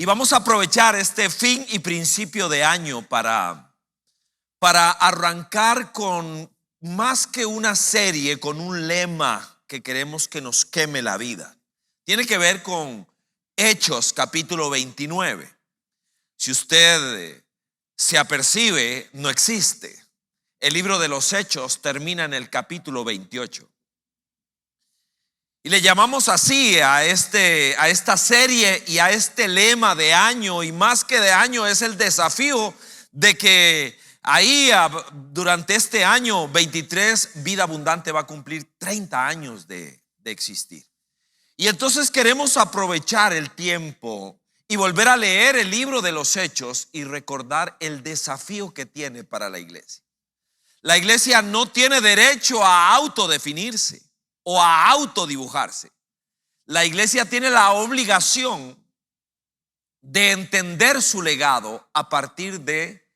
Y vamos a aprovechar este fin y principio de año para arrancar con más que una serie, con un lema que queremos que nos queme la vida. Tiene que ver con Hechos capítulo 29. Si usted se apercibe, no existe. El libro de los Hechos termina en el capítulo 28. Y le llamamos así a esta serie y a este lema de año, y más que de año es el desafío de que ahí durante este año 23 Vida Abundante va a cumplir 30 años de existir. Y entonces queremos aprovechar el tiempo y volver a leer el libro de los Hechos y recordar el desafío que tiene para la iglesia. La iglesia no tiene derecho a autodefinirse o a autodibujarse. La iglesia tiene la obligación de entender su legado a partir de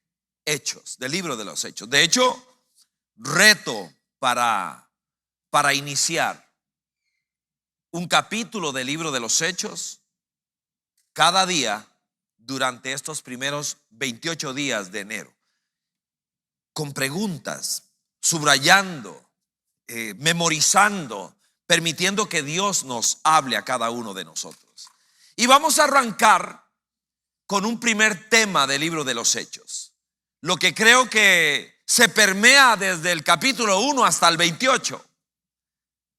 Hechos, del libro de los Hechos. De hecho, reto para iniciar un capítulo del libro de los Hechos cada día durante estos primeros 28 días de enero, con preguntas, subrayando, memorizando, permitiendo que Dios nos hable a cada uno de nosotros. Y vamos a arrancar con un primer tema del libro de los Hechos, lo que creo que se permea desde el capítulo 1 hasta el 28.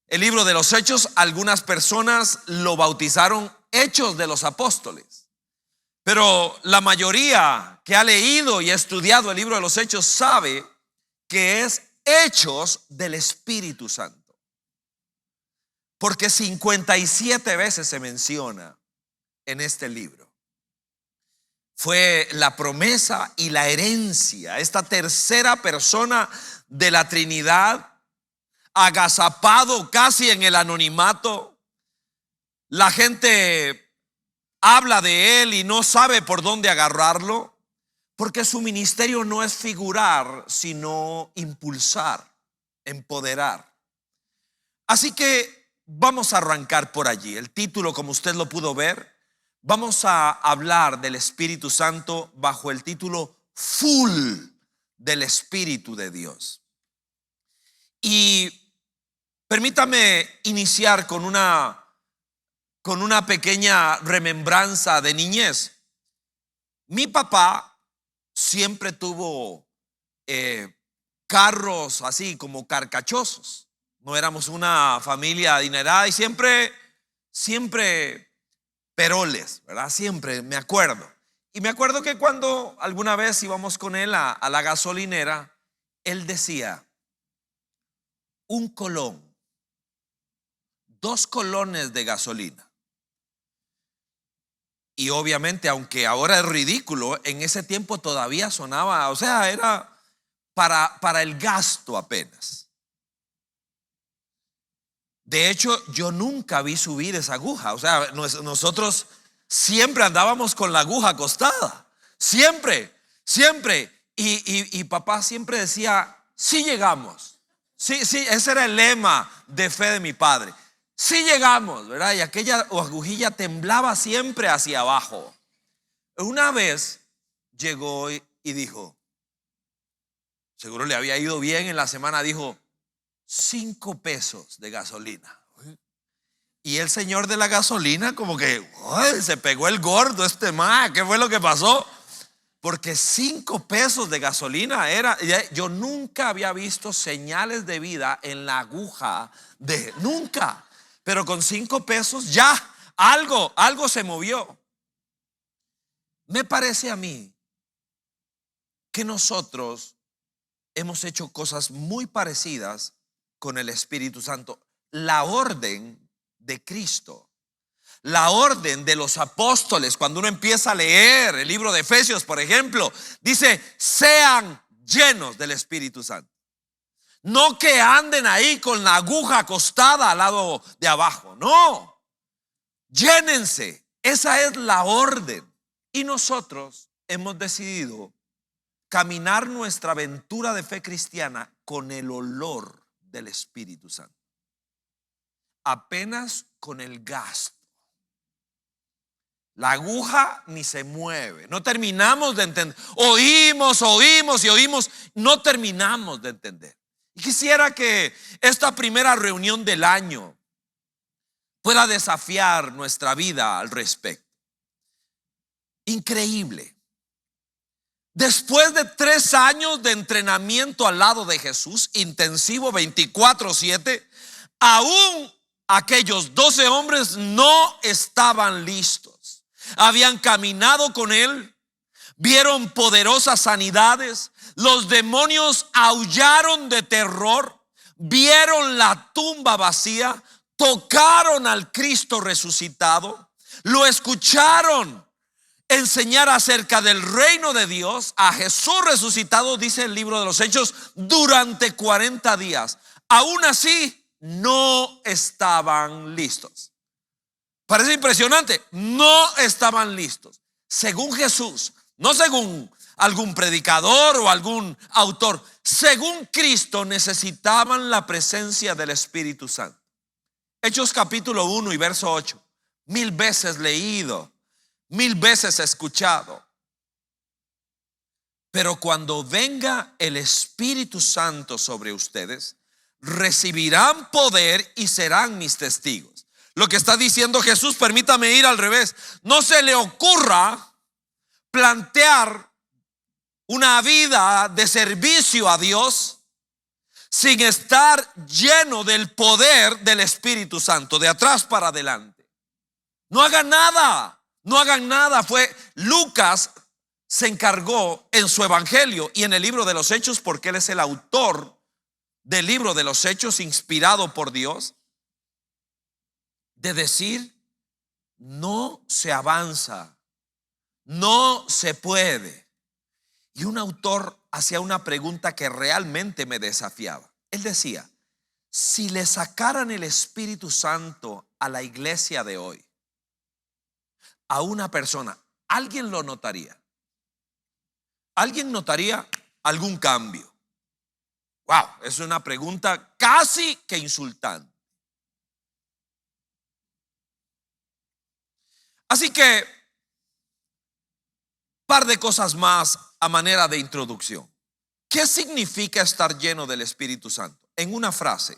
El libro de los Hechos, algunas personas lo bautizaron Hechos de los Apóstoles, pero la mayoría que ha leído y estudiado el libro de los Hechos sabe que es Hechos del Espíritu Santo, porque 57 veces se menciona en este libro. Fue la promesa y la herencia, esta tercera persona de la Trinidad, agazapado casi en el anonimato. La gente habla de él y no sabe por dónde agarrarlo, porque su ministerio no es figurar, sino impulsar, empoderar. Así que vamos a arrancar por allí. El título, como usted lo pudo ver, vamos a hablar del Espíritu Santo bajo el título Full del Espíritu de Dios. Y permítame iniciar con una pequeña remembranza de niñez. Mi papá siempre tuvo carros así como carcachosos. No éramos una familia adinerada y siempre peroles, ¿verdad? Siempre me acuerdo. Y me acuerdo que cuando alguna vez íbamos con él a la gasolinera, él decía: un colón, 2 colones de gasolina. Y obviamente, aunque ahora es ridículo, en ese tiempo todavía sonaba, o sea, era para el gasto apenas. De hecho, yo nunca vi subir esa aguja. O sea, nosotros siempre andábamos con la aguja acostada. Siempre. Y papá siempre decía: sí llegamos. Sí, ese era el lema de fe de mi padre. Sí llegamos, ¿verdad? Y aquella agujilla temblaba siempre hacia abajo. Una vez llegó y dijo, seguro le había ido bien en la semana, dijo: 5 pesos de gasolina. Y el señor de la gasolina como que se pegó el gordo ¿qué fue lo que pasó? Porque 5 pesos de gasolina era. Yo nunca había visto señales de vida en la aguja nunca. Pero con 5 pesos ya algo se movió. Me parece a mí que nosotros hemos hecho cosas muy parecidas con el Espíritu Santo. La orden de Cristo, la orden de los apóstoles, cuando uno empieza a leer el libro de Efesios, por ejemplo, dice: sean llenos del Espíritu Santo. No que anden ahí con la aguja acostada al lado de abajo. No, llénense. Esa es la orden. Y nosotros hemos decidido caminar nuestra aventura de fe cristiana con el olor del Espíritu Santo, apenas con el gasto. La aguja ni se mueve. No terminamos de entender. Oímos y oímos. No terminamos de entender. Y quisiera que esta primera reunión del año pueda desafiar nuestra vida al respecto. Increíble. Después de 3 años de entrenamiento al lado de Jesús, intensivo 24/7, aún aquellos 12 hombres no estaban listos. Habían caminado con él, vieron poderosas sanidades, los demonios aullaron de terror, vieron la tumba vacía, tocaron al Cristo resucitado, lo escucharon enseñar acerca del reino de Dios, a Jesús resucitado, dice el libro de los Hechos, durante 40 días. Aún así, no estaban listos. Parece impresionante, no estaban listos. Según Jesús, no según algún predicador o algún autor, según Cristo necesitaban la presencia del Espíritu Santo. Hechos capítulo 1 y verso 8, 1000 veces leído, 1000 veces escuchado. Pero cuando venga el Espíritu Santo sobre ustedes, recibirán poder y serán mis testigos. Lo que está diciendo Jesús, permítame ir al revés. No se le ocurra plantear una vida de servicio a Dios sin estar lleno del poder del Espíritu Santo, de atrás para adelante. No hagan nada. No hagan nada. Lucas se encargó en su evangelio y en el libro de los Hechos, porque él es el autor del libro de los Hechos inspirado por Dios, de decir: no se avanza, no se puede. Y un autor hacía una pregunta que realmente me desafiaba. Él decía: si le sacaran el Espíritu Santo a la iglesia de hoy, a una persona, ¿alguien lo notaría? ¿Alguien notaría algún cambio? Wow, es una pregunta casi que insultante. Así que, par de cosas más a manera de introducción. ¿Qué significa estar lleno del Espíritu Santo? En una frase,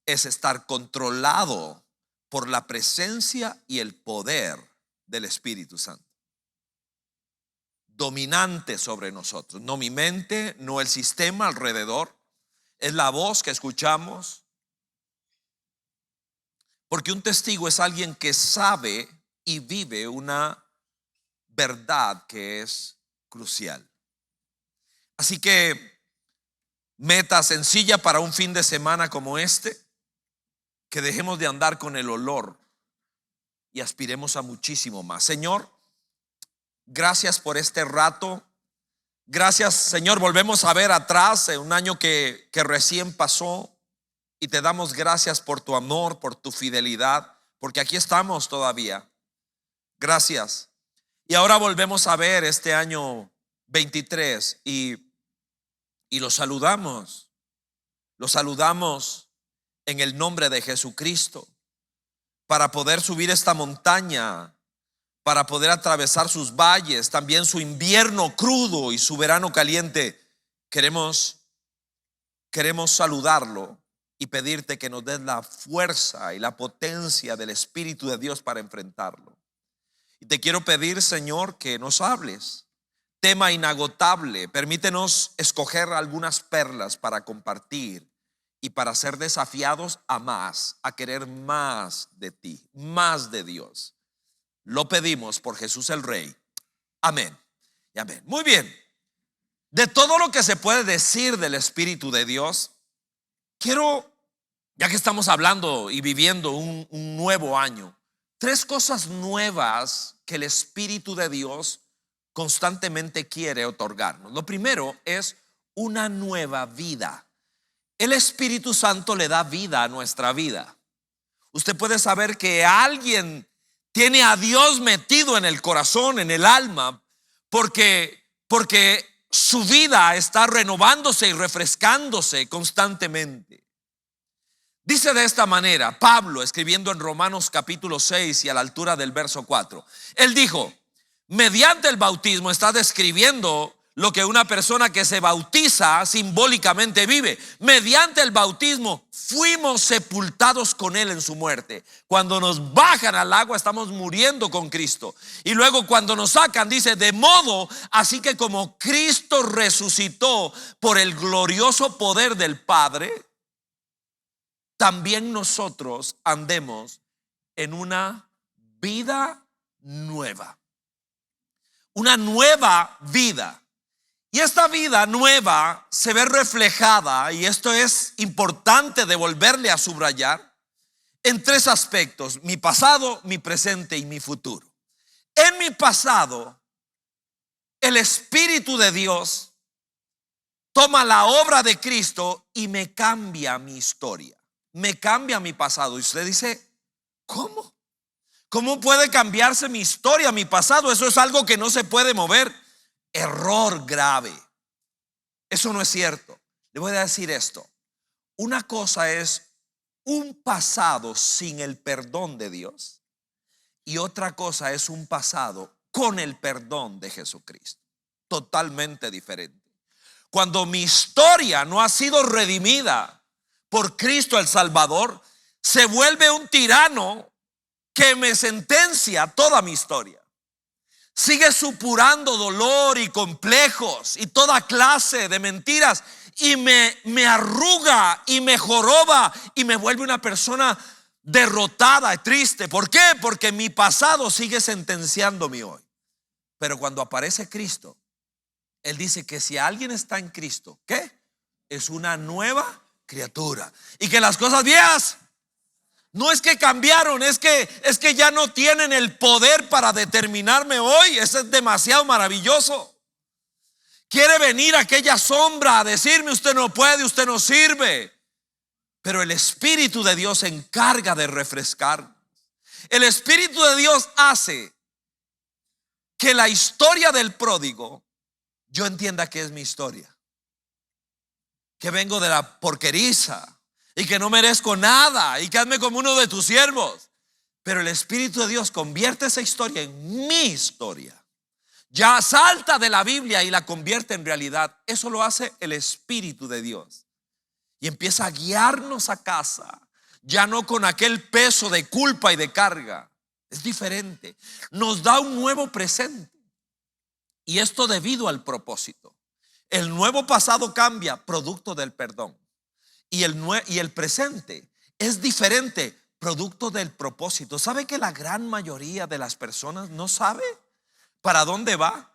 es estar controlado por la presencia y el poder del Espíritu Santo, dominante sobre nosotros. No mi mente, no el sistema alrededor, es la voz que escuchamos. Porque un testigo es alguien que sabe y vive una verdad que es crucial. Así que meta sencilla para un fin de semana como este: que dejemos de andar con el olor y aspiremos a muchísimo más. Señor, gracias por este rato. Gracias, Señor, volvemos a ver atrás un año que recién pasó, y te damos gracias por tu amor, por tu fidelidad, porque aquí estamos todavía. Gracias. Y ahora volvemos a ver este año 23 y lo saludamos. Lo saludamos en el nombre de Jesucristo, para poder subir esta montaña, para poder atravesar sus valles, también su invierno crudo y su verano caliente. Queremos saludarlo y pedirte que nos des la fuerza y la potencia del Espíritu de Dios para enfrentarlo. Y te quiero pedir, Señor, que nos hables. Tema inagotable. Permítenos escoger algunas perlas para compartir y para ser desafiados a más, a querer más de ti, más de Dios. Lo pedimos por Jesús el Rey. Amén y amén. Muy bien. De todo lo que se puede decir del Espíritu de Dios, quiero, ya que estamos hablando y viviendo un nuevo año, 3 cosas nuevas que el Espíritu de Dios constantemente quiere otorgarnos. Lo primero es una nueva vida. El Espíritu Santo le da vida a nuestra vida. Usted puede saber que alguien tiene a Dios metido en el corazón, en el alma, porque su vida está renovándose y refrescándose constantemente. Dice de esta manera Pablo, escribiendo en Romanos capítulo 6 y a la altura del verso 4. Él dijo: mediante el bautismo, está describiendo lo que una persona que se bautiza simbólicamente vive. Mediante el bautismo fuimos sepultados con él en su muerte. Cuando nos bajan al agua estamos muriendo con Cristo. Y luego cuando nos sacan dice: de modo así que como Cristo resucitó por el glorioso poder del Padre, también nosotros andemos en una vida nueva. Una nueva vida. Y esta vida nueva se ve reflejada, y esto es importante de volverle a subrayar, en tres aspectos: mi pasado, mi presente y mi futuro. En mi pasado, el Espíritu de Dios toma la obra de Cristo y me cambia mi historia, me cambia mi pasado. Y usted dice: ¿cómo? ¿Cómo puede cambiarse mi historia, mi pasado? Eso es algo que no se puede mover. Error grave. Eso no es cierto. Le voy a decir esto: una cosa es un pasado sin el perdón de Dios, y otra cosa es un pasado con el perdón de Jesucristo. Totalmente diferente. Cuando mi historia no ha sido redimida por Cristo el Salvador, se vuelve un tirano que me sentencia toda mi historia. Sigue supurando dolor y complejos y toda clase de mentiras, y me arruga y me joroba y me vuelve una persona derrotada y triste. ¿Por qué? Porque mi pasado sigue sentenciándome hoy. Pero cuando aparece Cristo, Él dice que si alguien está en Cristo, ¿qué? Es una nueva criatura, y que las cosas viejas no es que cambiaron, es que ya no tienen el poder para determinarme hoy. Eso es demasiado maravilloso. Quiere venir aquella sombra a decirme: usted no puede, usted no sirve. Pero el Espíritu de Dios se encarga de refrescar. El Espíritu de Dios hace que la historia del pródigo, yo entienda que es mi historia, que vengo de la porqueriza y que no merezco nada y que hazme como uno de tus siervos. Pero el Espíritu de Dios convierte esa historia en mi historia. Ya salta de la Biblia y la convierte en realidad. Eso lo hace el Espíritu de Dios. Y empieza a guiarnos a casa, ya no con aquel peso de culpa y de carga. Es diferente. Nos da un nuevo presente. Y esto debido al propósito. El nuevo pasado cambia, producto del perdón. Y el presente es diferente, producto del propósito. ¿Sabe que la gran mayoría de las personas no sabe para dónde va?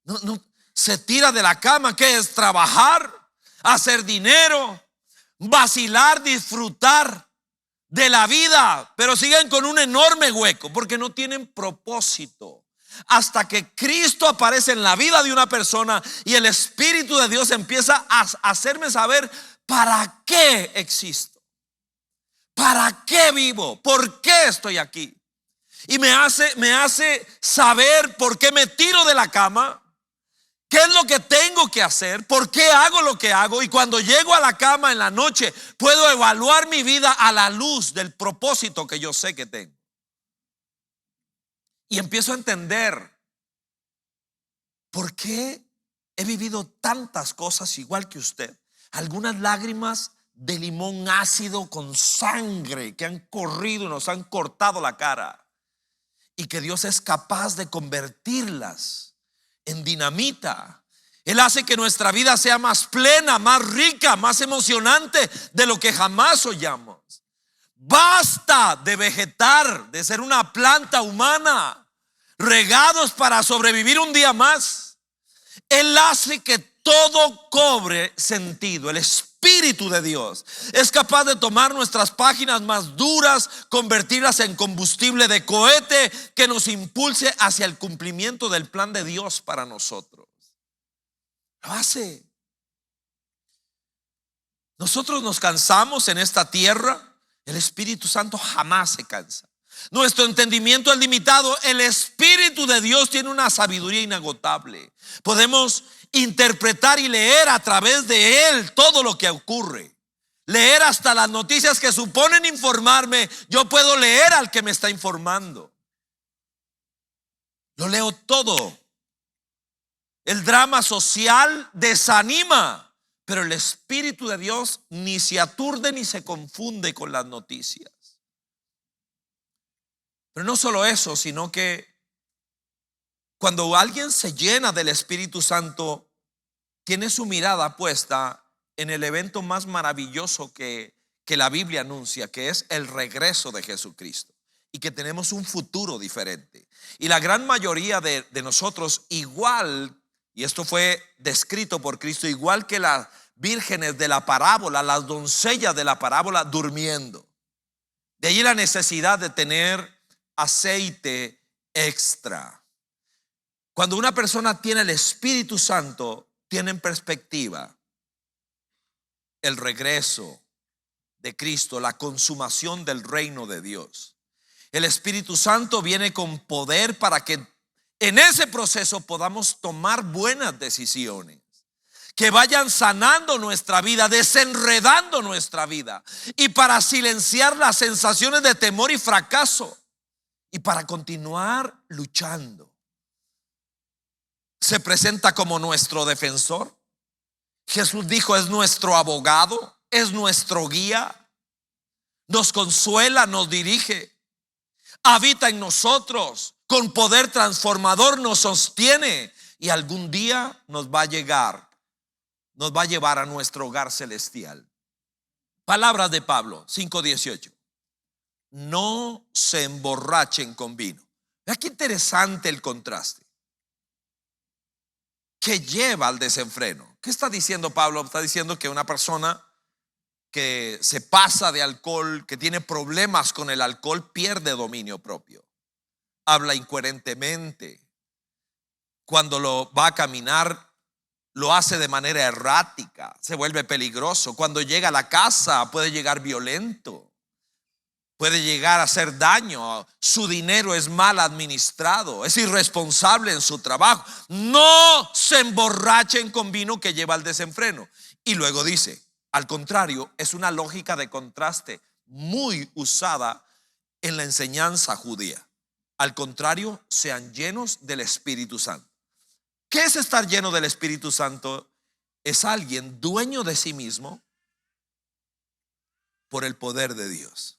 No, se tira de la cama, que es trabajar, hacer dinero, vacilar, disfrutar de la vida, pero siguen con un enorme hueco porque no tienen propósito. Hasta que Cristo aparece en la vida de una persona y el Espíritu de Dios empieza a hacerme saber ¿para qué existo? ¿Para qué vivo? ¿Por qué estoy aquí? Y me hace saber por qué me tiro de la cama, qué es lo que tengo que hacer, por qué hago lo que hago. Y cuando llego a la cama en la noche, puedo evaluar mi vida a la luz del propósito que yo sé que tengo. Y empiezo a entender por qué he vivido tantas cosas igual que usted. Algunas lágrimas de limón ácido con sangre que han corrido y nos han cortado la cara, y que Dios es capaz de convertirlas en dinamita. Él hace que nuestra vida sea más plena, más rica, más emocionante de lo que jamás soñamos. Basta de vegetar, de ser una planta humana, regados para sobrevivir un día más. Él hace que todo cobre sentido. El Espíritu de Dios es capaz de tomar nuestras páginas más duras, convertirlas en combustible de cohete que nos impulse hacia el cumplimiento del plan de Dios para nosotros. Lo hace. Nosotros nos cansamos en esta tierra. El Espíritu Santo jamás se cansa. Nuestro entendimiento es limitado. El Espíritu de Dios tiene una sabiduría inagotable. Podemos interpretar y leer a través de Él todo lo que ocurre. leer hasta las noticias que suponen informarme. Yo puedo leer al que me está informando. Lo leo todo. El drama social desanima, pero el Espíritu de Dios ni se aturde ni se confunde con las noticias. Pero no solo eso, sino que cuando alguien se llena del Espíritu Santo, tiene su mirada puesta en el evento más maravilloso que la Biblia anuncia, que es el regreso de Jesucristo, y que tenemos un futuro diferente. Y la gran mayoría de nosotros, igual, y esto fue descrito por Cristo, igual que las vírgenes de la parábola, las doncellas de la parábola, durmiendo. De allí la necesidad de tener aceite extra. Cuando una persona tiene el Espíritu Santo, tiene en perspectiva el regreso de Cristo, la consumación del reino de Dios. El Espíritu Santo viene con poder para que en ese proceso podamos tomar buenas decisiones, que vayan sanando nuestra vida, desenredando nuestra vida, y para silenciar las sensaciones de temor y fracaso, y para continuar luchando. Se presenta como nuestro defensor. Jesús dijo: es nuestro abogado, es nuestro guía, nos consuela, nos dirige, habita en nosotros, con poder transformador nos sostiene, y algún día nos va a llevar a nuestro hogar celestial. Palabras de Pablo 5:18. No se emborrachen con vino. Vea qué interesante el contraste que lleva al desenfreno. ¿Qué está diciendo Pablo? Está diciendo que una persona que se pasa de alcohol, que tiene problemas con el alcohol, pierde dominio propio. Habla incoherentemente. Cuando lo va a caminar, lo hace de manera errática, se vuelve peligroso. Cuando llega a la casa, puede llegar violento, puede llegar a hacer daño. Su dinero es mal administrado, es irresponsable en su trabajo. No se emborrachen con vino, que lleva al desenfreno. Y luego dice: al contrario, es una lógica de contraste muy usada en la enseñanza judía. Al contrario, sean llenos del Espíritu Santo. ¿Qué es estar lleno del Espíritu Santo? Es alguien dueño de sí mismo por el poder de Dios.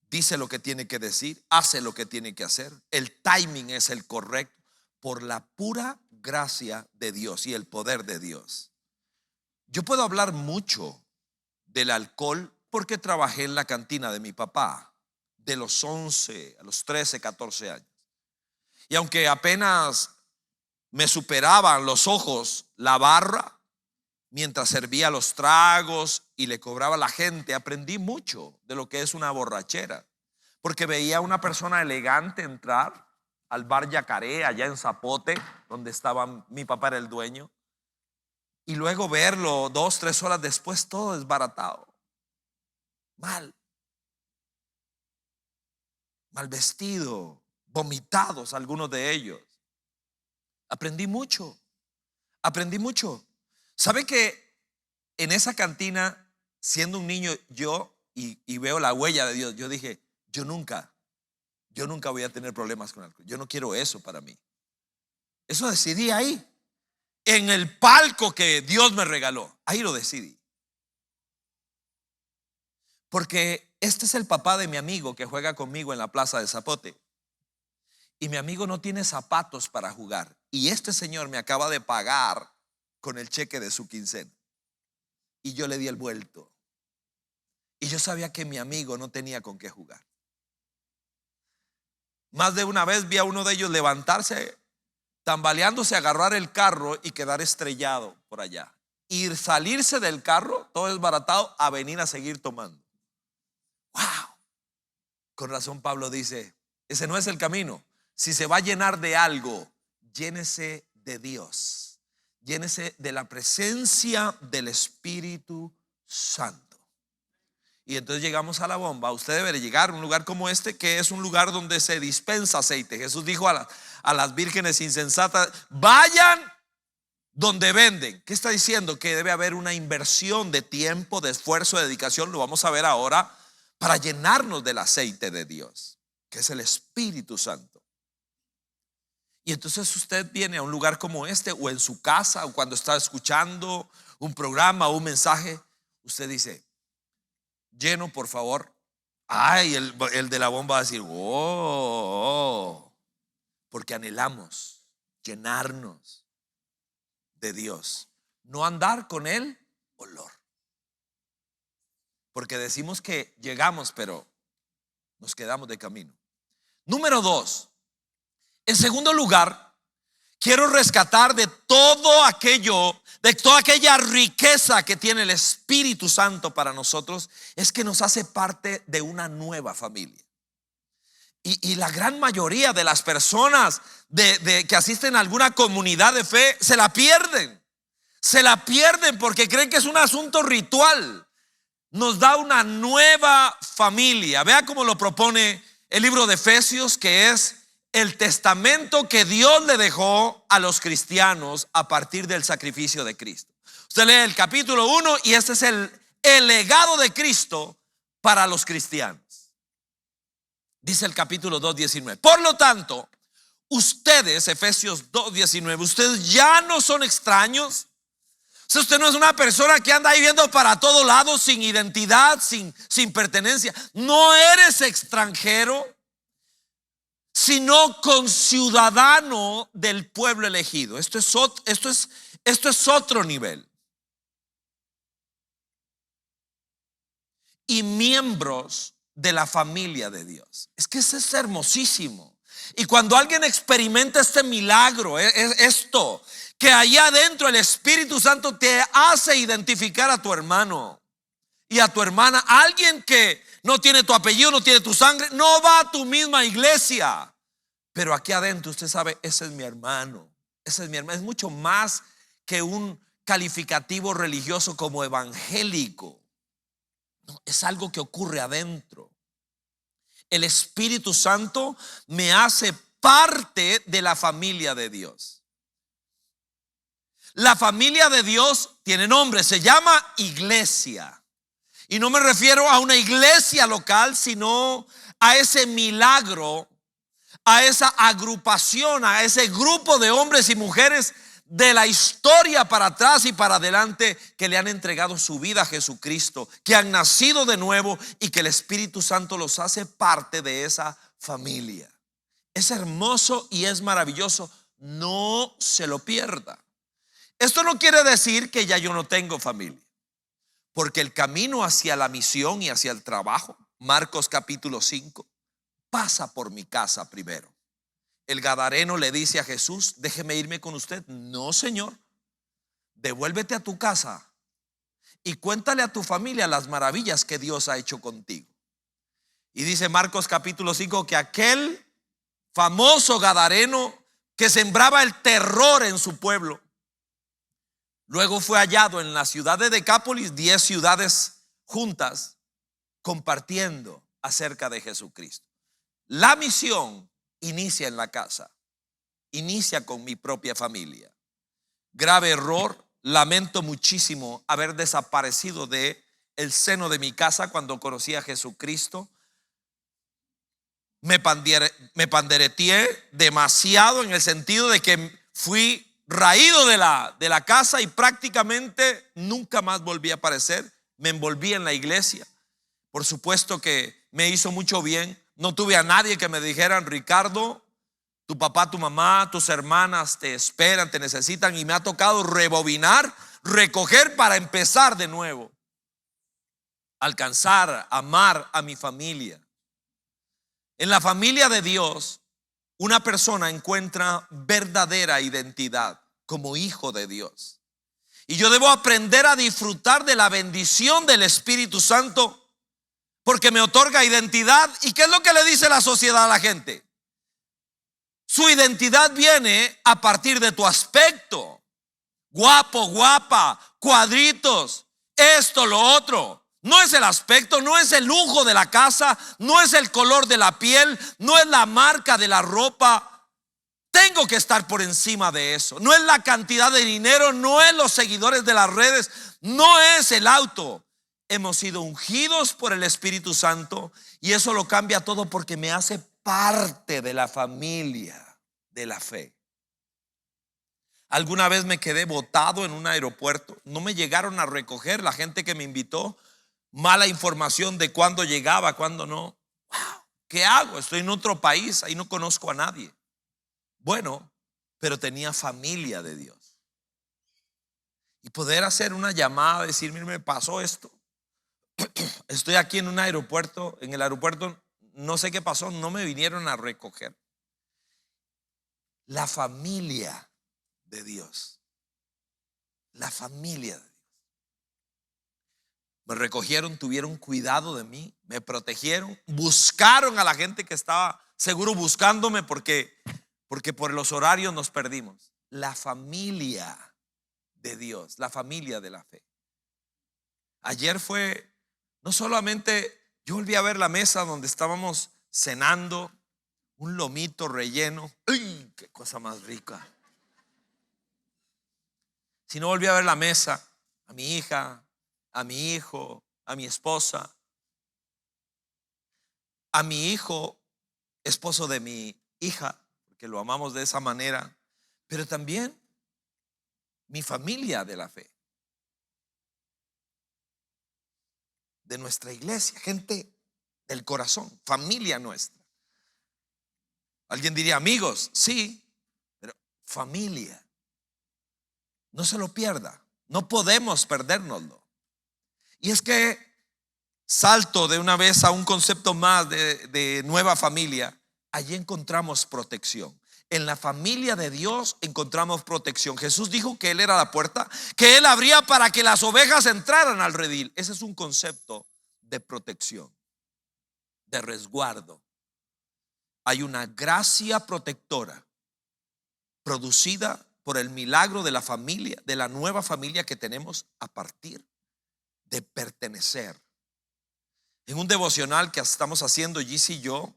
Dice lo que tiene que decir, hace lo que tiene que hacer. El timing es el correcto por la pura gracia de Dios y el poder de Dios. Yo puedo hablar mucho del alcohol porque trabajé en la cantina de mi papá de los 11 a los 13, 14 años. Y aunque apenas me superaban los ojos la barra, mientras servía los tragos y le cobraba a la gente, aprendí mucho de lo que es una borrachera, porque veía a una persona elegante entrar al bar Yacaré allá en Zapote, donde estaba mi papá, era el dueño, y luego verlo 2, 3 horas después todo desbaratado, mal vestido, vomitados algunos de ellos. Aprendí mucho. ¿Sabe que en esa cantina, siendo un niño yo, y veo la huella de Dios, yo dije: yo nunca voy a tener problemas con alcohol. Yo no quiero eso para mí. Eso decidí ahí, en el palco que Dios me regaló. Ahí lo decidí. Porque este es el papá de mi amigo que juega conmigo en la plaza de Zapote. Y mi amigo no tiene zapatos para jugar. Y este señor me acaba de pagar con el cheque de su quincena. Y yo le di el vuelto. Y yo sabía que mi amigo no tenía con qué jugar. Más de una vez vi a uno de ellos levantarse, tambaleándose, agarrar el carro y quedar estrellado por allá. Y salirse del carro, todo desbaratado, a venir a seguir tomando. ¡Wow! Con razón Pablo dice: ese no es el camino. Si se va a llenar de algo, llénese de Dios, llénese de la presencia del Espíritu Santo. Y entonces llegamos a la bomba. Usted debe llegar a un lugar como este, que es un lugar donde se dispensa aceite. Jesús dijo a las vírgenes insensatas: vayan, donde venden. ¿Qué está diciendo? Que debe haber una inversión de tiempo, de esfuerzo, de dedicación, lo vamos a ver ahora, para llenarnos del aceite de Dios, que es el Espíritu Santo. Y entonces usted viene a un lugar como este, o en su casa, o cuando está escuchando un programa o un mensaje, usted dice: lleno, por favor. Ay, el de la bomba va a decir: porque anhelamos llenarnos de Dios, no andar con el olor. Porque decimos que llegamos, pero nos quedamos de camino. Número 2. En segundo lugar, quiero rescatar de todo aquello, de toda aquella riqueza que tiene el Espíritu Santo para nosotros, es que nos hace parte de una nueva familia. Y la gran mayoría de las personas que asisten a alguna comunidad de fe se la pierden. Se la pierden porque creen que es un asunto ritual. Nos da una nueva familia. Vea cómo lo propone el libro de Efesios, que es el testamento que Dios le dejó a los cristianos a partir del sacrificio de Cristo. Usted lee el capítulo 1 y este es el legado de Cristo para los cristianos. Dice el capítulo 2:19. Por lo tanto, ustedes, Efesios 2:19, ustedes ya no son extraños. O sea, usted no es una persona que anda ahí viendo para todos lados sin identidad, sin pertenencia. No eres extranjero, sino conciudadano del pueblo elegido. Esto es otro nivel. Y miembros de la familia de Dios. Es que eso es hermosísimo. Y cuando alguien experimenta este milagro, es esto, que allá adentro el Espíritu Santo te hace identificar a tu hermano y a tu hermana. Alguien que no tiene tu apellido, no tiene tu sangre, no va a tu misma iglesia, pero aquí adentro usted sabe: ese es mi hermano, ese es mi hermano. Es mucho más que un calificativo religioso como evangélico. No, es algo que ocurre adentro. El Espíritu Santo me hace parte de la familia de Dios. La familia de Dios tiene nombre, se llama iglesia. Y no me refiero a una iglesia local, sino a ese milagro, a esa agrupación, a ese grupo de hombres y mujeres de la historia para atrás y para adelante, que le han entregado su vida a Jesucristo, que han nacido de nuevo y que el Espíritu Santo los hace parte de esa familia. Es hermoso y es maravilloso. No se lo pierda. Esto no quiere decir que ya yo no tengo familia, porque el camino hacia la misión y hacia el trabajo, Marcos capítulo 5, pasa por mi casa primero. El gadareno le dice a Jesús: déjeme irme con usted. No, Señor, devuélvete a tu casa y cuéntale a tu familia las maravillas que Dios ha hecho contigo. Y dice Marcos capítulo 5 que aquel famoso gadareno que sembraba el terror en su pueblo, luego fue hallado en la ciudad de Decápolis, 10 ciudades juntas, compartiendo acerca de Jesucristo. La misión inicia en la casa, inicia con mi propia familia. Grave error, lamento muchísimo haber desaparecido de el seno de mi casa cuando conocí a Jesucristo. Me pandereteé demasiado, en el sentido de que fui raído de la casa y prácticamente nunca más volví a aparecer. Me envolví en la iglesia. Por supuesto que me hizo mucho bien. No tuve a nadie que me dijeran: Ricardo, tu papá, tu mamá, tus hermanas te esperan, te necesitan. Y me ha tocado rebobinar, recoger para empezar de nuevo, alcanzar, amar a mi familia. En la familia de Dios, una persona encuentra verdadera identidad como hijo de Dios. Y yo debo aprender a disfrutar de la bendición del Espíritu Santo, porque me otorga identidad. ¿Y qué es lo que le dice la sociedad a la gente? Su identidad viene a partir de tu aspecto. Guapo, guapa, cuadritos, esto, lo otro. No es el aspecto, no es el lujo de la casa, no es el color de la piel, no es la marca de la ropa. tengo que estar por encima de eso. No es la cantidad de dinero, no es los seguidores de las redes, no es el auto. Hemos sido ungidos por el Espíritu Santo y eso lo cambia todo porque me hace parte de la familia de la fe. Alguna vez me quedé botado en un aeropuerto, no me llegaron a recoger la gente que me invitó, mala información de cuándo llegaba, cuándo no. ¿Qué hago? Estoy en otro país, ahí no conozco a nadie. Bueno, pero tenía familia de Dios. Y poder hacer una llamada, decir, mire, me pasó esto. Estoy aquí en un aeropuerto, en el aeropuerto, no sé qué pasó, no me vinieron a recoger. La familia de Dios. La familia de Dios. Me recogieron, tuvieron cuidado de mí, me protegieron, buscaron a la gente que estaba seguro buscándome porque por los horarios nos perdimos. La familia de Dios, la familia de la fe. Ayer fue, no solamente, yo volví a ver la mesa donde estábamos cenando, un lomito relleno, ¡ay, qué cosa más rica! Sino volví a ver la mesa, a mi hija, a mi hijo, a mi esposa, a mi hijo, esposo de mi hija, porque lo amamos de esa manera, pero también mi familia de la fe, de nuestra iglesia, gente del corazón, familia nuestra. Alguien diría amigos, sí, pero familia. No se lo pierda, no podemos perdérnoslo. Y es que salto de una vez a un concepto más de nueva familia. Allí encontramos protección. En la familia de Dios encontramos protección. Jesús dijo que Él era la puerta, que Él abría para que las ovejas entraran al redil. Ese es un concepto de protección, de resguardo. Hay una gracia protectora producida por el milagro de la familia, de la nueva familia que tenemos a partir de pertenecer. En un devocional que estamos haciendo Gis y yo,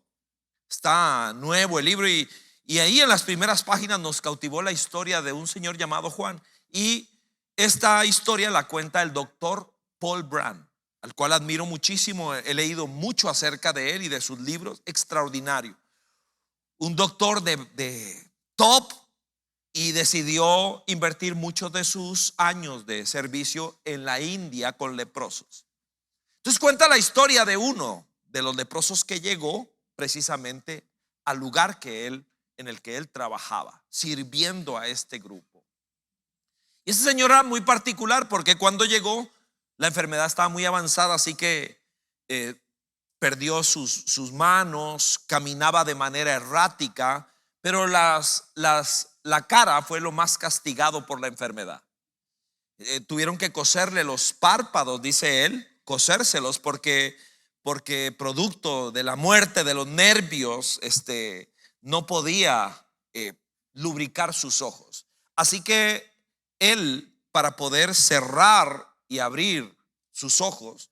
está nuevo el libro y ahí en las primeras páginas nos cautivó la historia de un señor llamado Juan. Y esta historia la cuenta el doctor Paul Brand, al cual admiro muchísimo. He leído mucho acerca de él y de sus libros, extraordinario. Un doctor de top, y decidió invertir muchos de sus años de servicio en la India con leprosos. Entonces cuenta la historia de uno de los leprosos que llegó precisamente al lugar en el que él trabajaba, sirviendo a este grupo. Y ese señor era muy particular porque cuando llegó la enfermedad estaba muy avanzada, así que perdió sus manos, caminaba de manera errática, pero la cara fue lo más castigado por la enfermedad. Tuvieron que coserle los párpados, dice él, cosérselos porque producto de la muerte de los nervios, no podía lubricar sus ojos. Así que él, para poder cerrar y abrir sus ojos,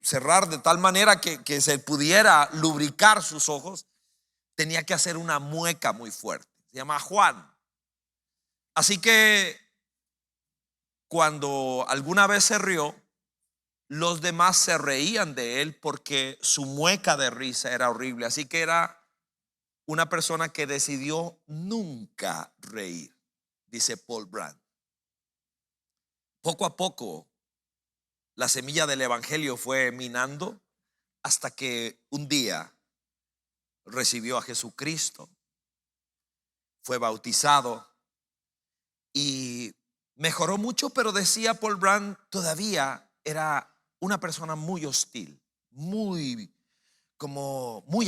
cerrar de tal manera que se pudiera lubricar sus ojos, tenía que hacer una mueca muy fuerte. Se llama Juan. Así que cuando alguna vez se rió, los demás se reían de él porque su mueca de risa era horrible. Así que era una persona que decidió nunca reír, dice Paul Brand. Poco a poco la semilla del evangelio fue minando hasta que un día recibió a Jesucristo, fue bautizado y mejoró mucho, pero decía Paul Brand, todavía era una persona muy hostil, muy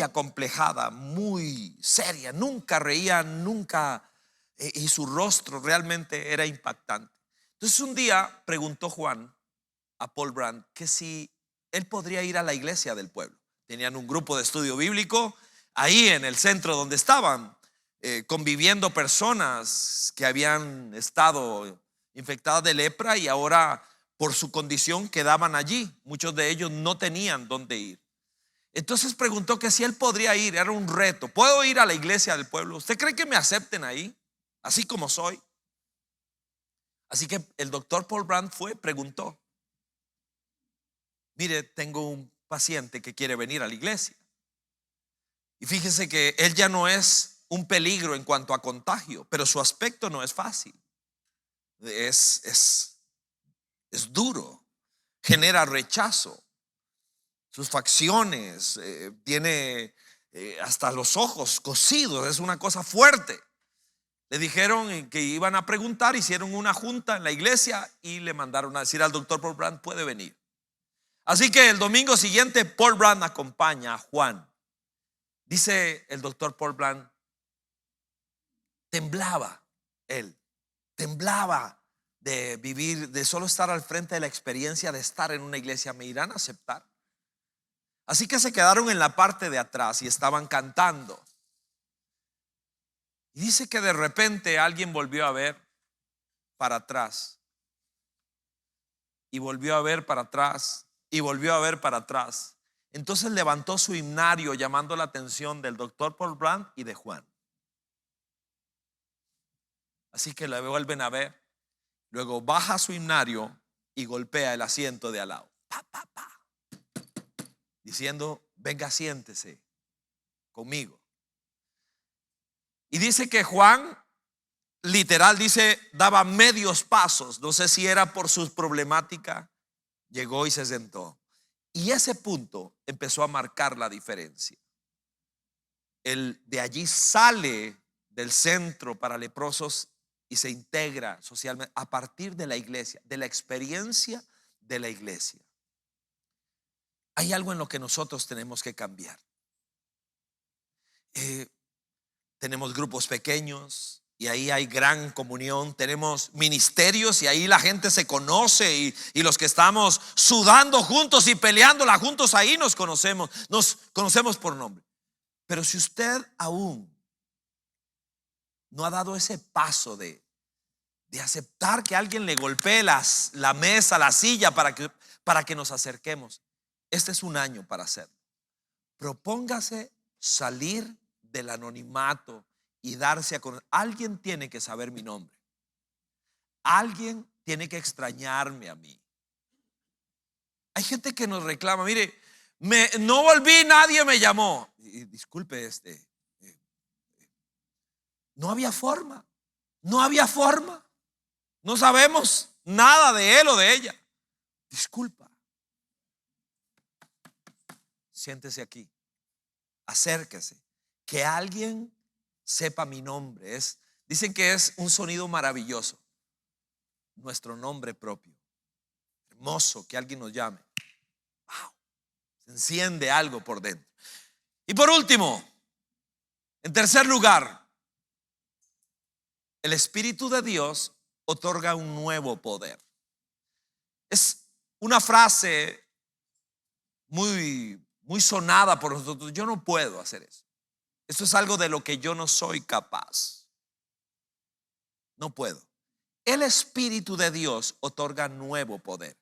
acomplejada, muy seria, nunca reía, nunca, y su rostro realmente era impactante. Entonces un día preguntó Juan a Paul Brand que si él podría ir a la iglesia del pueblo. Tenían un grupo de estudio bíblico ahí en el centro donde estaban conviviendo personas que habían estado infectadas de lepra y ahora por su condición quedaban allí. Muchos de ellos no tenían dónde ir. Entonces preguntó que si él podría ir, era un reto. ¿Puedo ir a la iglesia del pueblo? ¿Usted cree que me acepten ahí, así como soy? Así que el doctor Paul Brand preguntó: mire, tengo un paciente que quiere venir a la iglesia. Y fíjese que él ya no es un peligro en cuanto a contagio, pero su aspecto no es fácil. Es duro, genera rechazo. Sus facciones, tiene hasta los ojos cosidos, es una cosa fuerte. Le dijeron que iban a preguntar, hicieron una junta en la iglesia y le mandaron a decir al doctor Paul Brand: puede venir. Así que el domingo siguiente Paul Brand acompaña a Juan. Dice el doctor Paul Brand: temblaba él, temblaba de vivir, de solo estar al frente de la experiencia de estar en una iglesia. ¿Me irán a aceptar? Así que se quedaron en la parte de atrás y estaban cantando. Y dice que de repente alguien volvió a ver para atrás, y volvió a ver para atrás, y volvió a ver para atrás. Entonces levantó su himnario, llamando la atención del doctor Paul Brand y de Juan. Así que le vuelven a ver. Luego baja su himnario y golpea el asiento de al lado, pa, pa, pa, diciendo: venga, siéntese conmigo. Y dice que Juan, literal dice, daba medios pasos. No sé si era por su problemática. Llegó y se sentó. Y ese punto empezó a marcar la diferencia. Él de allí sale del centro para leprosos y se integra socialmente a partir de la iglesia, de la experiencia de la iglesia. Hay algo en lo que nosotros tenemos que cambiar. Tenemos grupos pequeños y ahí hay gran comunión. Tenemos ministerios y ahí la gente se conoce, y los que estamos sudando juntos y peleándola juntos, ahí nos conocemos por nombre. Pero si usted aún no ha dado ese paso de aceptar que alguien le golpee la mesa, la silla, para que nos acerquemos, este es un año para hacerlo. Propóngase salir del anonimato y darse a conocer. Alguien tiene que saber mi nombre. Alguien tiene que extrañarme a mí. Hay gente que nos reclama: mire, no volví, nadie me llamó. Y disculpe, no había forma. No había forma. No sabemos nada de él o de ella. Disculpa. Siéntese aquí. Acérquese. Que alguien sepa mi nombre. Dicen que es un sonido maravilloso. Nuestro nombre propio. Hermoso que alguien nos llame. Wow. Se enciende algo por dentro. Y por último, en tercer lugar, el Espíritu de Dios otorga un nuevo poder. Es una frase muy, muy sonada por nosotros. Yo no puedo hacer eso. Esto es algo de lo que yo no soy capaz. No puedo. El Espíritu de Dios otorga nuevo poder.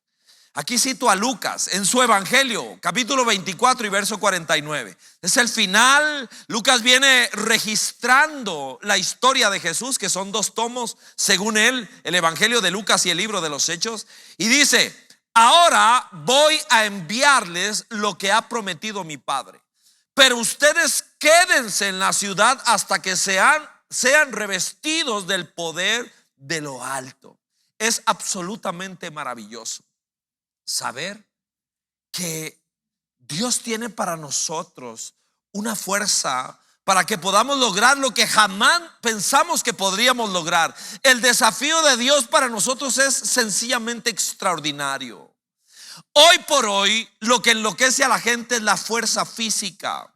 Aquí cito a Lucas en su Evangelio, capítulo 24 y verso 49. Es el final. Lucas viene registrando la historia de Jesús, que son 2 tomos según él, el Evangelio de Lucas y el libro de los Hechos. Y dice: ahora voy a enviarles lo que ha prometido mi Padre, pero ustedes quédense en la ciudad hasta que sean revestidos del poder de lo alto. Es absolutamente maravilloso saber que Dios tiene para nosotros una fuerza para que podamos lograr lo que jamás pensamos que podríamos lograr. El desafío de Dios para nosotros es sencillamente extraordinario. Hoy por hoy, lo que enloquece a la gente es la fuerza física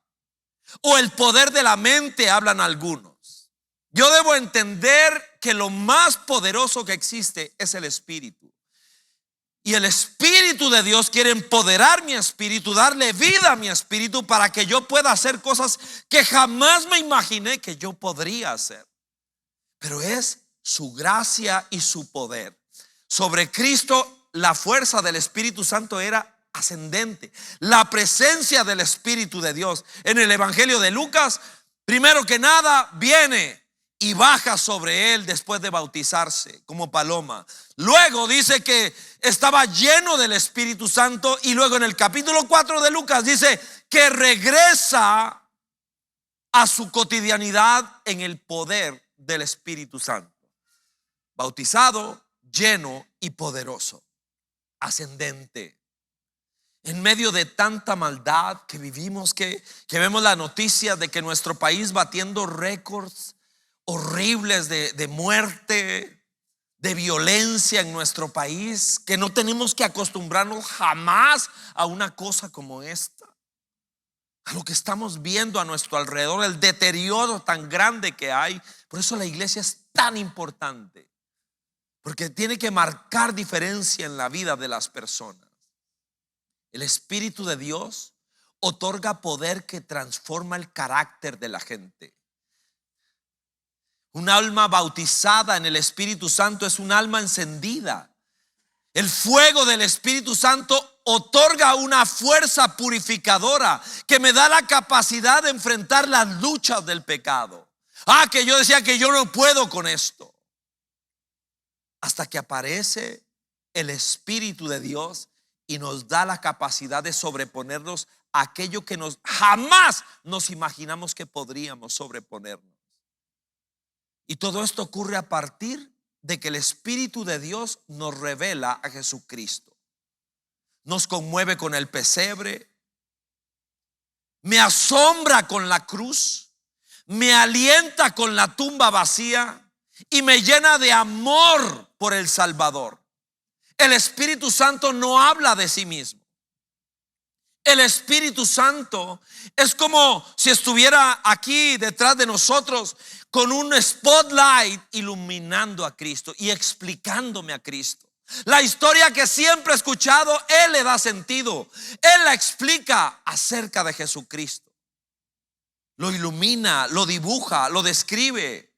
o el poder de la mente, hablan algunos. Yo debo entender que lo más poderoso que existe es el Espíritu. Y el Espíritu de Dios quiere empoderar mi espíritu, darle vida a mi espíritu, para que yo pueda hacer cosas que jamás me imaginé que yo podría hacer. Pero es su gracia y su poder. Sobre Cristo, la fuerza del Espíritu Santo era ascendente. La presencia del Espíritu de Dios en el Evangelio de Lucas, primero que nada, viene y baja sobre él después de bautizarse como paloma. Luego dice que estaba lleno del Espíritu Santo, y luego en el capítulo 4 de Lucas dice que regresa a su cotidianidad en el poder del Espíritu Santo. Bautizado, lleno y poderoso, ascendente. En medio de tanta maldad que vivimos, que vemos la noticia de que nuestro país batiendo récords horribles de muerte, de violencia en nuestro país, que no tenemos que acostumbrarnos jamás a una cosa como esta, a lo que estamos viendo a nuestro alrededor, el deterioro tan grande que hay. Por eso la iglesia es tan importante, porque tiene que marcar diferencia en la vida de las personas. El Espíritu de Dios otorga poder que transforma el carácter de la gente. Un alma bautizada en el Espíritu Santo es un alma encendida. El fuego del Espíritu Santo otorga una fuerza purificadora que me da la capacidad de enfrentar las luchas del pecado. Que yo decía que yo no puedo con esto, hasta que aparece el Espíritu de Dios y nos da la capacidad de sobreponernos a aquello que jamás nos imaginamos que podríamos sobreponernos. Y todo esto ocurre a partir de que el Espíritu de Dios nos revela a Jesucristo. Nos conmueve con el pesebre, me asombra con la cruz, me alienta con la tumba vacía y me llena de amor por el Salvador. El Espíritu Santo no habla de sí mismo. El Espíritu Santo es como si estuviera aquí detrás de nosotros con un spotlight iluminando a Cristo y explicándome a Cristo. La historia que siempre he escuchado, Él le da sentido. Él la explica acerca de Jesucristo. Lo ilumina, lo dibuja, lo describe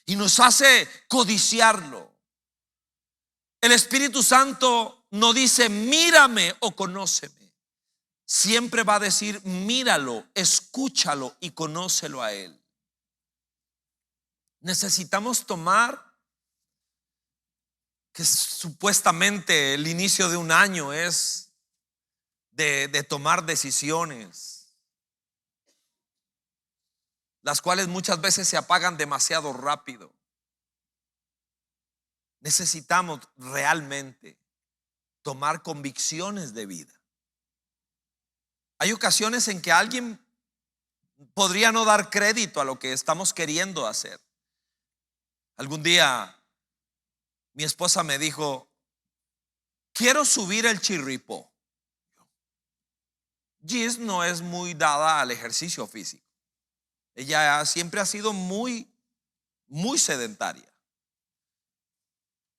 y nos hace codiciarlo. El Espíritu Santo no dice mírame o conóceme. Siempre va a decir míralo, escúchalo y conócelo a Él. Necesitamos tomar, que supuestamente el inicio de un año es de tomar decisiones, las cuales muchas veces se apagan demasiado rápido. Necesitamos realmente tomar convicciones de vida. Hay ocasiones en que alguien podría no dar crédito a lo que estamos queriendo hacer. Algún día mi esposa me dijo, quiero subir el Chirripó. Gis no es muy dada al ejercicio físico. Ella siempre ha sido muy sedentaria.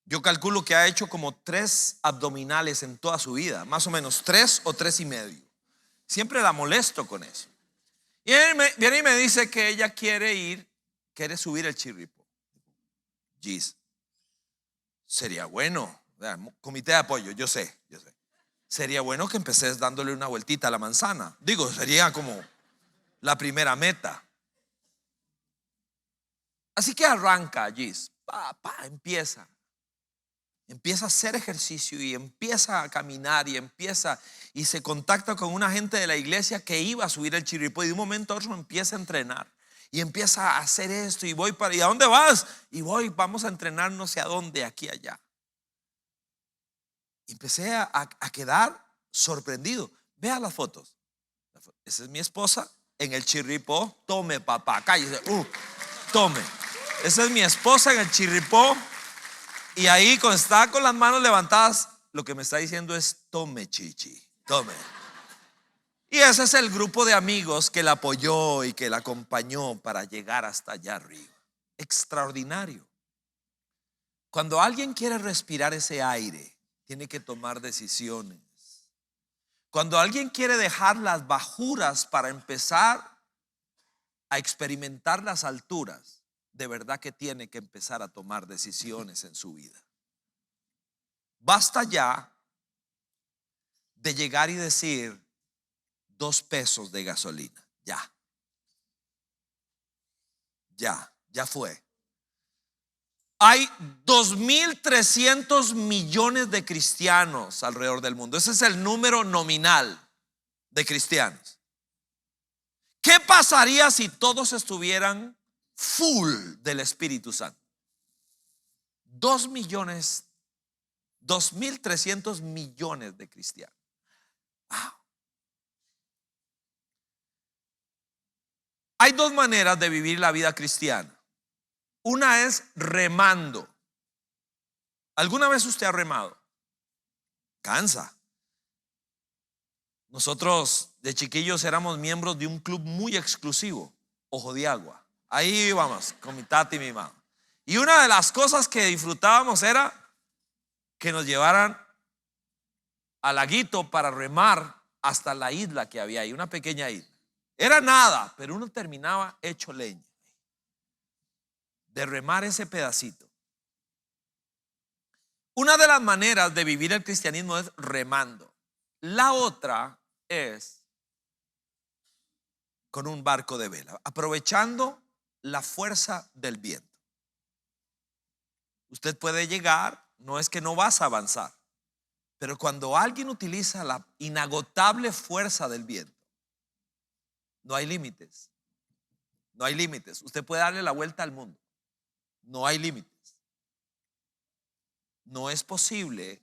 Yo calculo que ha hecho como 3 abdominales en toda su vida, más o menos 3 o 3.5. Siempre la molesto con eso. Y viene y me dice que ella quiere subir el Chirripó. Gis, sería bueno, comité de apoyo, yo sé. Sería bueno que empeces dándole una vueltita a la manzana. Digo, sería como la primera meta. Así que arranca, Gis, empieza a hacer ejercicio y empieza a caminar y se contacta con una gente de la iglesia que iba a subir el Chirripó, y de un momento a otro empieza a entrenar y empieza a hacer esto. ¿Y a dónde vas? Vamos a entrenar no sé a dónde, aquí, allá. Y empecé a quedar sorprendido. Vea las fotos. Esa es mi esposa en el Chirripó. Tome, papá, cállese. Tome. Esa es mi esposa en el Chirripó. Y ahí, cuando está con las manos levantadas, lo que me está diciendo es tome, chichi, tome. Y ese es el grupo de amigos que la apoyó y que la acompañó para llegar hasta allá arriba. Extraordinario. Cuando alguien quiere respirar ese aire, tiene que tomar decisiones. Cuando alguien quiere dejar las bajuras para empezar a experimentar las alturas, de verdad que tiene que empezar a tomar decisiones en su vida. Basta ya de llegar y decir 2 pesos de gasolina. Ya fue. Hay 2.300 millones de cristianos alrededor del mundo. Ese es el número nominal de cristianos. ¿Qué pasaría si todos estuvieran full del Espíritu Santo? 2.300 millones de cristianos. Wow. Hay 2 maneras de vivir la vida cristiana. Una es remando. ¿Alguna vez usted ha remado? Cansa. Nosotros de chiquillos éramos miembros de un club muy exclusivo, Ojo de Agua. Ahí íbamos con mi tata y mi mamá. Y una de las cosas que disfrutábamos era que nos llevaran al laguito para remar hasta la isla que había ahí, una pequeña isla. Era nada, pero uno terminaba hecho leña de remar ese pedacito. Una de las maneras de vivir el cristianismo es remando. La otra es con un barco de vela, aprovechando la fuerza del viento. Usted puede llegar, no es que no vas a avanzar, pero cuando alguien utiliza la inagotable fuerza del viento, no hay límites. No hay límites. Usted puede darle la vuelta al mundo. No hay límites. No es posible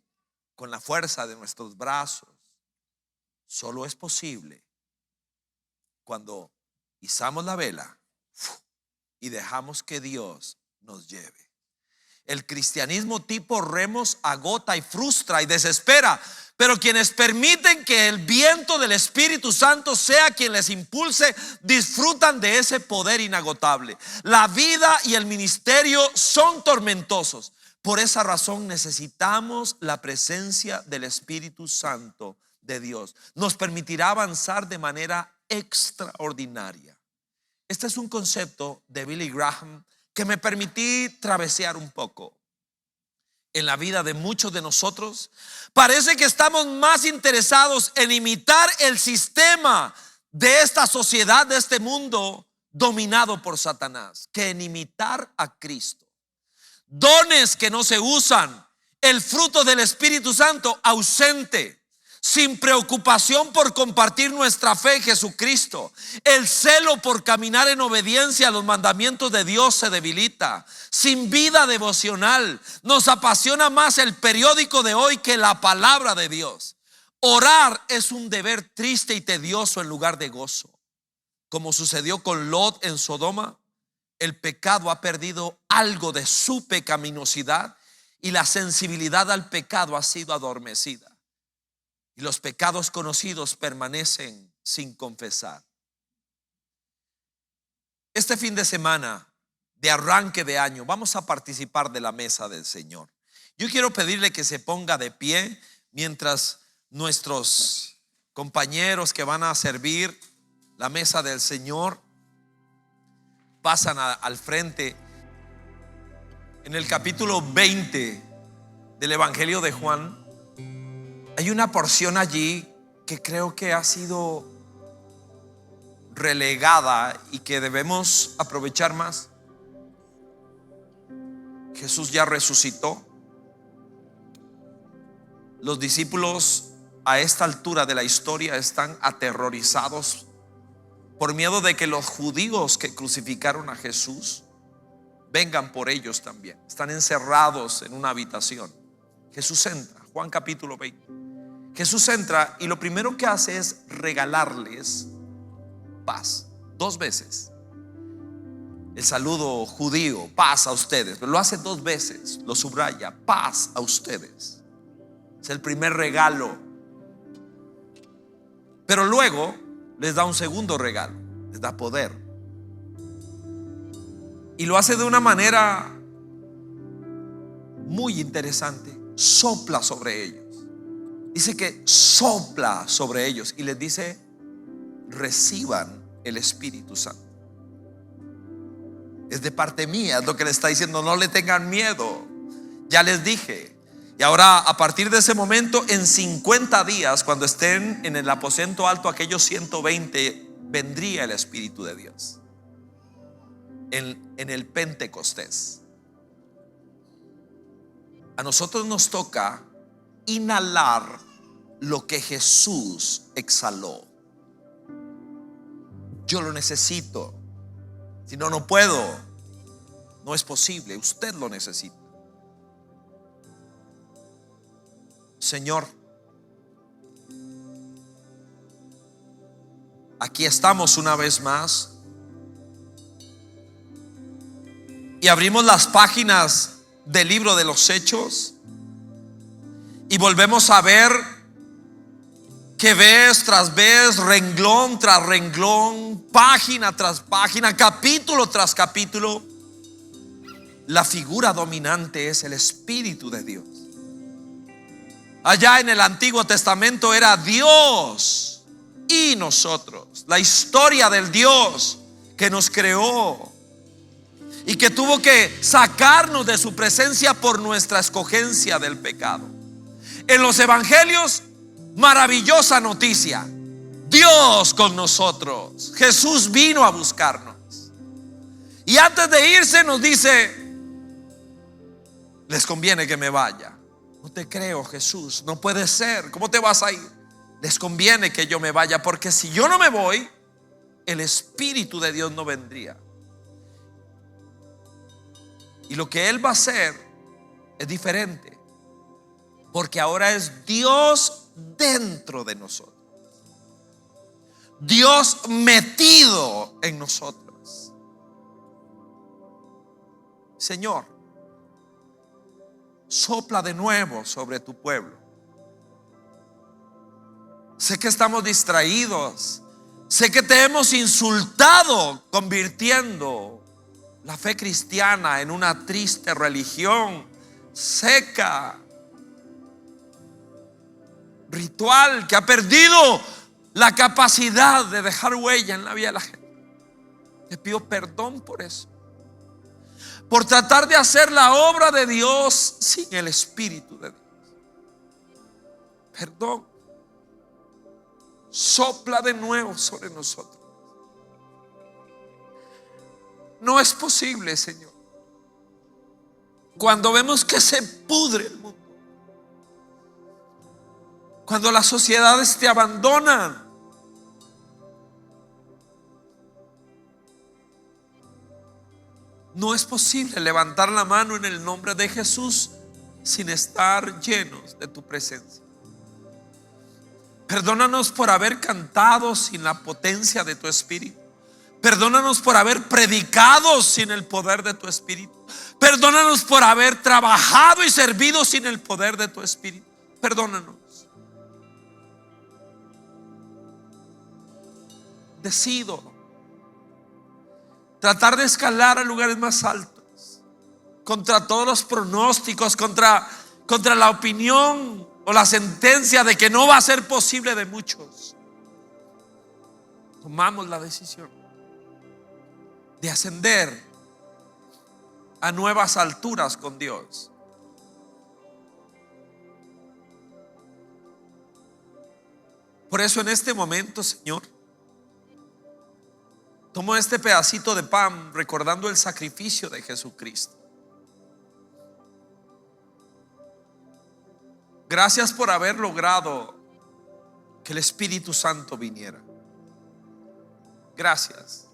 con la fuerza de nuestros brazos. Solo es posible cuando izamos la vela y dejamos que Dios nos lleve. El cristianismo tipo remos agota y frustra y desespera, pero quienes permiten que el viento del Espíritu Santo sea quien les impulse, disfrutan de ese poder inagotable. La vida y el ministerio son tormentosos. Por esa razón necesitamos la presencia del Espíritu Santo de Dios. Nos permitirá avanzar de manera extraordinaria. Este es un concepto de Billy Graham que me permití travesear un poco. En la vida de muchos de nosotros parece que estamos más interesados en imitar el sistema de esta sociedad, de este mundo dominado por Satanás, que en imitar a Cristo. Dones que no se usan, el fruto del Espíritu Santo ausente, sin preocupación por compartir nuestra fe en Jesucristo. El celo por caminar en obediencia a los mandamientos de Dios se debilita. Sin vida devocional, nos apasiona más el periódico de hoy que la palabra de Dios. Orar es un deber triste y tedioso en lugar de gozo. Como sucedió con Lot en Sodoma, el pecado ha perdido algo de su pecaminosidad y la sensibilidad al pecado ha sido adormecida. Y los pecados conocidos permanecen sin confesar. Este fin de semana de arranque de año vamos a participar de la mesa del Señor. Yo quiero pedirle que se ponga de pie mientras nuestros compañeros que van a servir la mesa del Señor pasan al frente. En el capítulo 20 del Evangelio de Juan hay una porción allí que creo que ha sido relegada y que debemos aprovechar más. Jesús ya resucitó. Los discípulos a esta altura de la historia están aterrorizados por miedo de que los judíos que crucificaron a Jesús vengan por ellos también. Están encerrados en una habitación. Jesús entra, Juan capítulo 20. Jesús entra y lo primero que hace es regalarles paz. 2 veces. El saludo judío, paz a ustedes, pero lo hace 2 veces, lo subraya, paz a ustedes. Es el primer regalo. Pero luego les da un segundo regalo, les da poder. Y lo hace de una manera muy interesante. Sopla sobre ellos. Dice que sopla sobre ellos y les dice: reciban el Espíritu Santo. Es de parte mía, es lo que le está diciendo. No le tengan miedo. Ya les dije. Y ahora, a partir de ese momento, en 50 días, cuando estén en el aposento alto aquellos 120, vendría el Espíritu de Dios en el Pentecostés. A nosotros nos toca inhalar lo que Jesús exhaló. Yo lo necesito. Si no, no puedo. No es posible. Usted lo necesita. Señor, aquí estamos una vez más y abrimos las páginas del libro de los Hechos y volvemos a ver que vez tras vez, renglón tras renglón, página tras página, capítulo tras capítulo, la figura dominante es el Espíritu de Dios. Allá en el Antiguo Testamento era Dios y nosotros, la historia del Dios que nos creó y que tuvo que sacarnos de su presencia por nuestra escogencia del pecado. En los evangelios, maravillosa noticia: Dios con nosotros. Jesús vino a buscarnos y antes de irse nos dice: les conviene que me vaya. No te creo, Jesús, no puede ser. ¿Cómo te vas a ir? Les conviene que yo me vaya, porque si yo no me voy, el Espíritu de Dios no vendría. Y lo que Él va a hacer es diferente, porque ahora es Dios dentro de nosotros, Dios metido en nosotros. Señor, sopla de nuevo sobre tu pueblo. Sé que estamos distraídos, sé que te hemos insultado convirtiendo la fe cristiana en una triste religión seca, ritual, que ha perdido la capacidad de dejar huella en la vida de la gente. Te pido perdón por eso, por tratar de hacer la obra de Dios sin el Espíritu de Dios. Perdón. Sopla de nuevo sobre nosotros. No es posible, Señor, cuando vemos que se pudre el mundo, cuando las sociedades te abandonan, no es posible levantar la mano en el nombre de Jesús sin estar llenos de tu presencia. Perdónanos por haber cantado sin la potencia de tu Espíritu. Perdónanos por haber predicado sin el poder de tu Espíritu. Perdónanos por haber trabajado y servido sin el poder de tu Espíritu. Perdónanos. Decido tratar de escalar a lugares más altos, contra todos los pronósticos, contra la opinión o la sentencia de que no va a ser posible de muchos. Tomamos la decisión de ascender a nuevas alturas con Dios. Por eso en este momento, Señor, tomo este pedacito de pan recordando el sacrificio de Jesucristo. Gracias por haber logrado que el Espíritu Santo viniera. Gracias.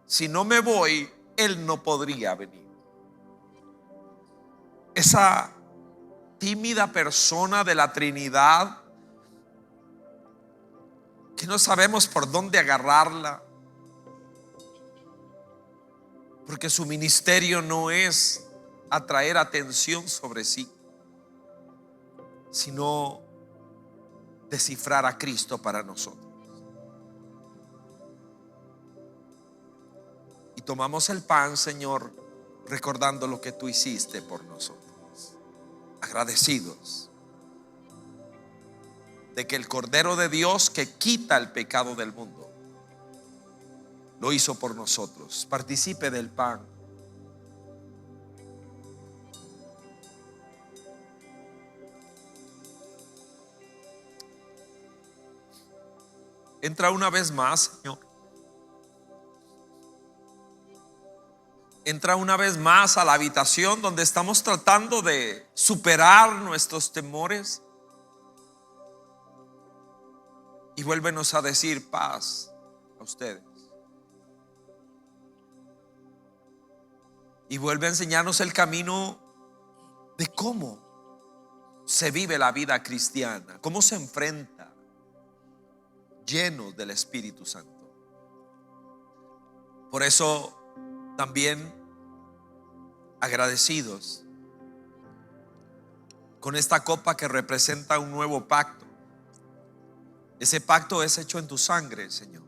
Si no me voy, Él no podría venir. Esa tímida persona de la Trinidad que no sabemos por dónde agarrarla, porque su ministerio no es atraer atención sobre sí, sino descifrar a Cristo para nosotros. Y tomamos el pan, Señor, recordando lo que tú hiciste por nosotros, agradecidos de que el Cordero de Dios que quita el pecado del mundo lo hizo por nosotros. Participe del pan. Entra una vez más, Señor. Entra una vez más a la habitación donde estamos tratando de superar nuestros temores. Y vuélvenos a decir paz a ustedes. Y vuelve a enseñarnos el camino de cómo se vive la vida cristiana, cómo se enfrenta, llenos del Espíritu Santo. Por eso también agradecidos con esta copa que representa un nuevo pacto. Ese pacto es hecho en tu sangre, Señor,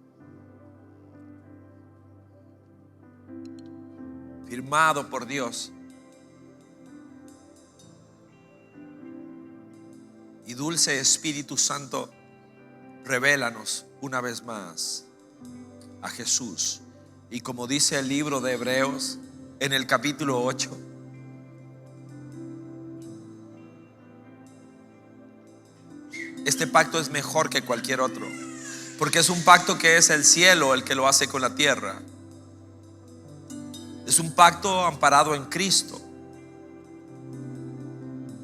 firmado por Dios. Y dulce Espíritu Santo, revélanos una vez más a Jesús. Y como dice el libro de Hebreos en el capítulo 8, este pacto es mejor que cualquier otro, porque es un pacto que es el cielo el que lo hace con la tierra. Es un pacto amparado en Cristo.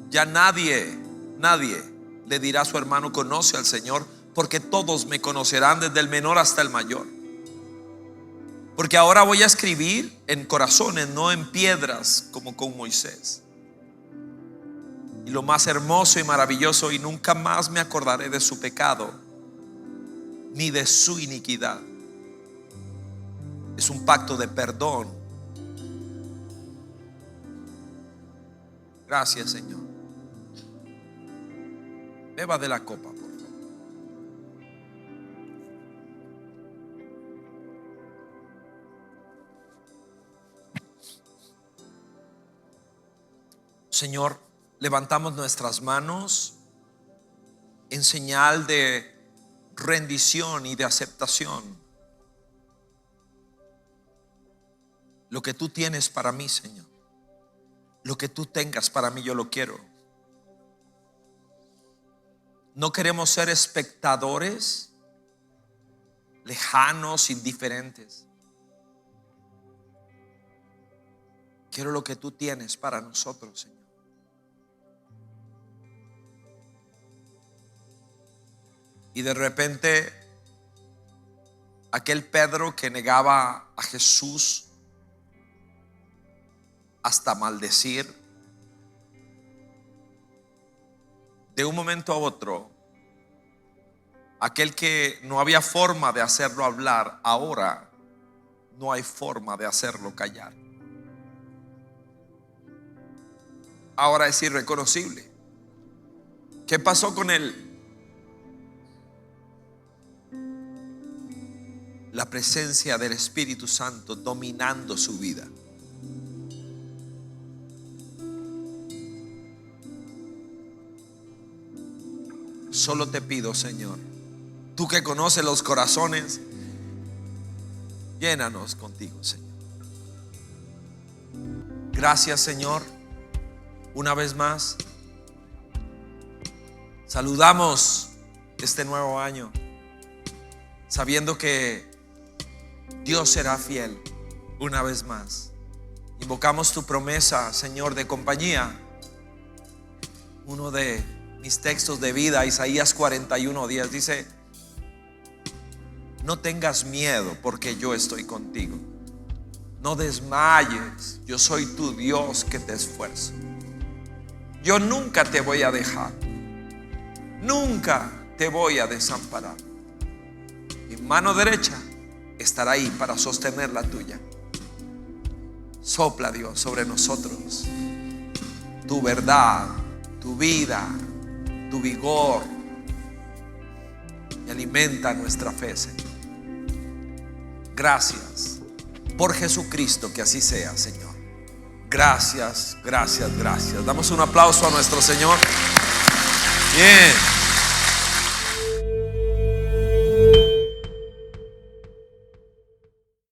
Ya nadie le dirá a su hermano conoce al Señor, porque todos me conocerán, desde el menor hasta el mayor. Porque ahora voy a escribir en corazones, no en piedras como con Moisés. Y lo más hermoso y maravilloso, y nunca más me acordaré de su pecado ni de su iniquidad. Es un pacto de perdón. Gracias, Señor. Beba de la copa, por favor. Señor, levantamos nuestras manos en señal de rendición y de aceptación. Lo que tú tienes para mí, Señor, lo que tú tengas para mí, yo lo quiero. No queremos ser espectadores lejanos, indiferentes. Quiero lo que tú tienes para nosotros, Señor. Y de repente, aquel Pedro que negaba a Jesús hasta maldecir, de un momento a otro, aquel que no había forma de hacerlo hablar, ahora no hay forma de hacerlo callar. Ahora es irreconocible. ¿Qué pasó con él? La presencia del Espíritu Santo dominando su vida. Solo te pido, Señor, tú que conoces los corazones, llénanos contigo, Señor. Gracias, Señor. Una vez más, saludamos este nuevo año, sabiendo que Dios será fiel una vez más. Invocamos tu promesa, Señor, de compañía. Uno de mis textos de vida, Isaías 41:10, dice: no tengas miedo, porque yo estoy contigo. No desmayes, yo soy tu Dios que te esfuerzo. Yo nunca te voy a dejar, nunca te voy a desamparar. Mi mano derecha estará ahí para sostener la tuya. Sopla, Dios, sobre nosotros tu verdad, tu vida, tu vigor, y alimenta nuestra fe, Señor. Gracias por Jesucristo, que así sea, Señor. Gracias, gracias, gracias. Damos un aplauso a nuestro Señor. Bien.